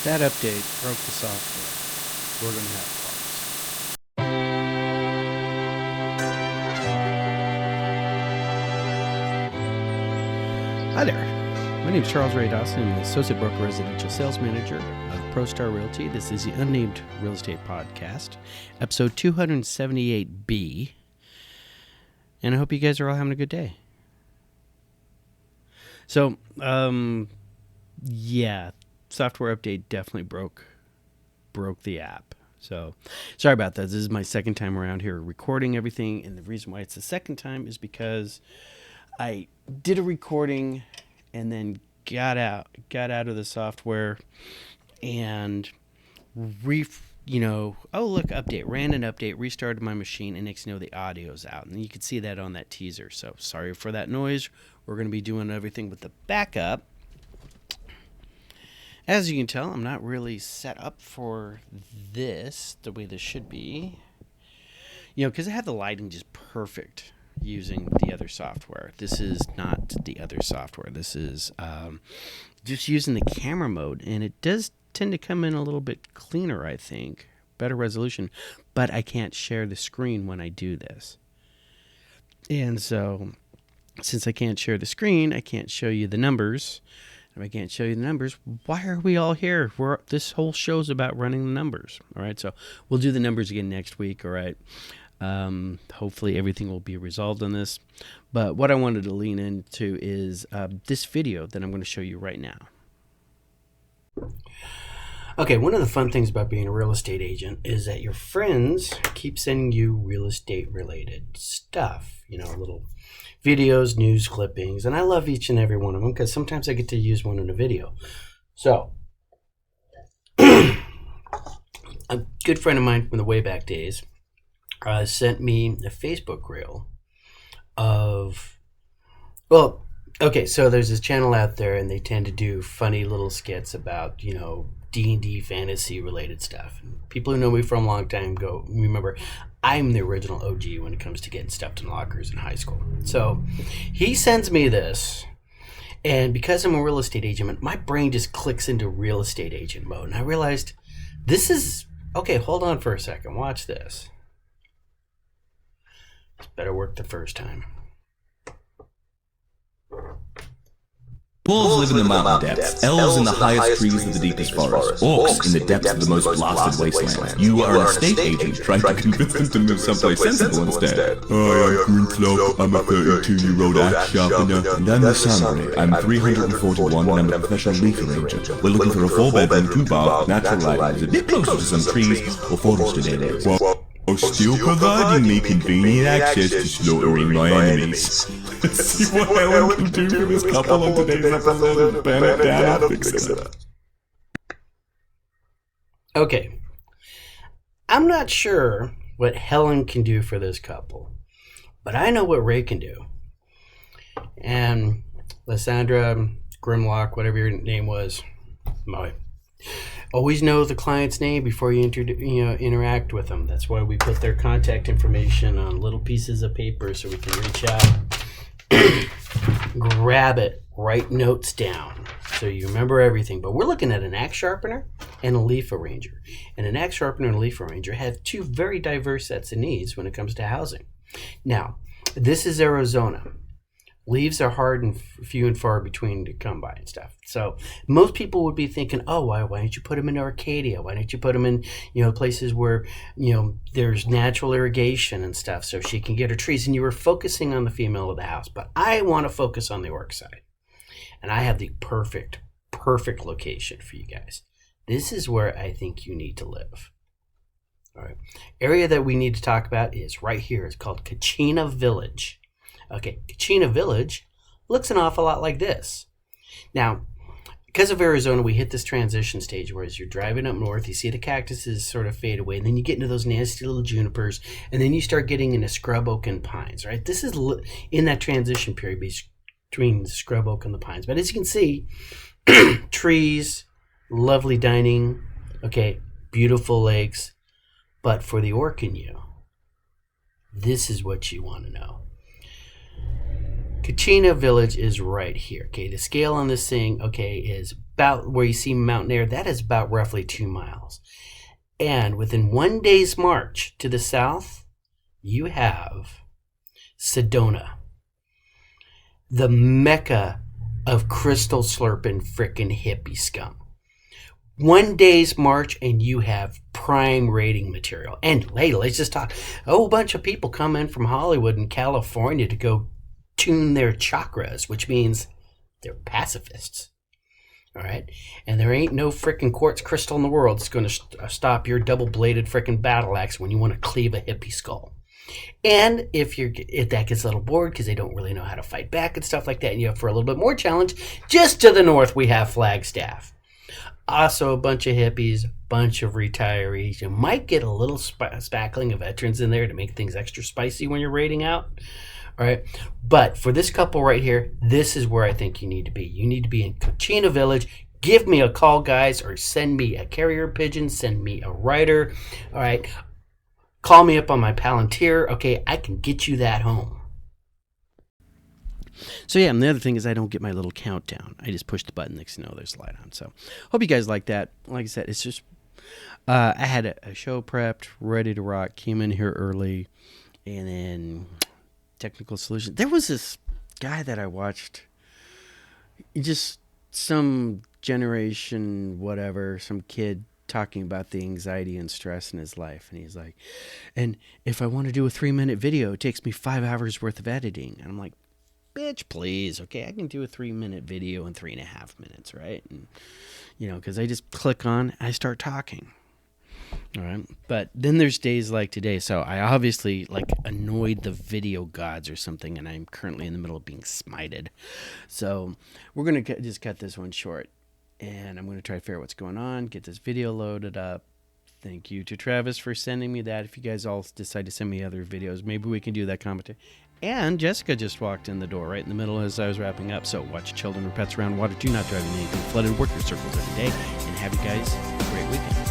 That update broke the software. We're going to have problems. Hi there. My name is Charles Ray Dawson. I'm the Associate Broker Residential Sales Manager of ProStar Realty. This is the Unnamed Real Estate Podcast, episode 278B. And I hope you guys are all having a good day. So, software update definitely broke the app. So sorry about that. This is my second time around here recording everything, and the reason why it's the second time is because I did a recording and then got out of the software and update, ran an update, restarted my machine, and next thing you know, the audio's out. And you can see that on that teaser. So sorry for that noise. We're going to be doing everything with the backup. As you can tell, I'm not really set up for this the way this should be. Because I have the lighting just perfect using the other software. This is not the other software. This is just using the camera mode, and it does tend to come in a little bit cleaner, I think. Better resolution, but I can't share the screen when I do this. And so, since I can't share the screen, I can't show you the numbers. If I can't show you the numbers, why are we all here? This whole show's about running the numbers. All right, so we'll do the numbers again next week. All right. Hopefully everything will be resolved on this. But what I wanted to lean into is this video that I'm going to show you right now. Okay, one of the fun things about being a real estate agent is that your friends keep sending you real estate related stuff, little videos, news clippings, and I love each and every one of them because sometimes I get to use one in a video. So, a good friend of mine from the way back days sent me a Facebook reel of, so there's this channel out there and they tend to do funny little skits about, D&D fantasy related stuff. And people who know me from a long time remember I'm the original OG when it comes to getting stuffed in lockers in high school. So he sends me this, and because I'm a real estate agent, my brain just clicks into real estate agent mode. And I realized this is, hold on for a second, watch this. This better work the first time. Wolves live in the mountain depths, elves in the highest trees of the deepest forests, orcs in the depths of the most blasted wastelands. You are an estate agent trying to convince them to move someplace sensible instead. Hi, I'm Greencloak. I'm a 32-year-old axe sharpener. And I'm the Sunray. I'm 341 and I'm a professional leaf arranger. We're looking for a 4-bedroom, 2-bath, natural lighting, a bit closer to some trees or forested areas. While still providing me convenient access to slaughtering my enemies. Let's see what Helen can do for this couple on today's episode of Bennett Dad Fixer. Okay. I'm not sure what Helen can do for this couple, but I know what Ray can do. And Lysandra, Grimlock, whatever your name was, always know the client's name before you interact with them. That's why we put their contact information on little pieces of paper so we can reach out, grab it, write notes down so you remember everything. But we're looking at an axe sharpener and a leaf arranger. And an axe sharpener and a leaf arranger have two very diverse sets of needs when it comes to housing. Now, this is Arizona. Leaves are hard and few and far between to come by and stuff. So most people would be thinking, why don't you put them in Arcadia? Why don't you put them in, places where, there's natural irrigation and stuff so she can get her trees. And you were focusing on the female of the house. But I want to focus on the orc side. And I have the perfect location for you guys. This is where I think you need to live. All right. Area that we need to talk about is right here. It's called Kachina Village. Okay, Kachina Village looks an awful lot like this. Now, because of Arizona, we hit this transition stage where as you're driving up north, you see the cactuses sort of fade away, and then you get into those nasty little junipers, and then you start getting into scrub oak and pines, right? This is in that transition period between the scrub oak and the pines. But as you can see, trees, lovely dining, okay, beautiful lakes. But for the orc in you, this is what you want to know. Kachina Village is right here. Okay, the scale on this thing, okay, is about where you see Mountain Air. That is about roughly 2 miles. And within 1 day's march to the south, you have Sedona, the mecca of crystal slurping frickin' hippie scum. 1 day's march and you have prime rating material. And hey, let's just talk. A whole bunch of people come in from Hollywood and California to go tune their chakras, which means they're pacifists. All right? And there ain't no frickin' quartz crystal in the world that's going to stop your double-bladed frickin' battle axe when you want to cleave a hippie skull. And if that gets a little bored because they don't really know how to fight back and stuff like that, and you have for a little bit more challenge, just to the north we have Flagstaff. Also a bunch of hippies, bunch of retirees. You might get a little spackling of veterans in there to make things extra spicy when you're raiding out. All right. But for this couple right here, this is where I think you need to be. You need to be in Kachina Village. Give me a call, guys, or send me a carrier pigeon. Send me a rider. All right. Call me up on my Palantir. Okay, I can get you that home. So yeah, and the other thing is I don't get my little countdown. I just push the button, next thing you know there's a light on. So hope you guys like that. Like I said, it's just I had a show prepped, ready to rock, came in here early, and then technical solution. There was this guy that I watched, just some generation, whatever, some kid talking about the anxiety and stress in his life. And he's like, and if I want to do a 3-minute video, it takes me 5 hours worth of editing. And I'm like, bitch, please. Okay, I can do a 3-minute video in 3.5 minutes, right? And, because I just click on, I start talking. All right. But then there's days like today. So I obviously annoyed the video gods or something, and I'm currently in the middle of being smited. So we're going to just cut this one short, and I'm going to try to figure out what's going on, get this video loaded up. Thank you to Travis for sending me that. If you guys all decide to send me other videos, maybe we can do that commentary. And Jessica just walked in the door right in the middle as I was wrapping up. So watch children or pets around water. Do not drive in anything flooded. Work your circles every day. And have you guys a great weekend.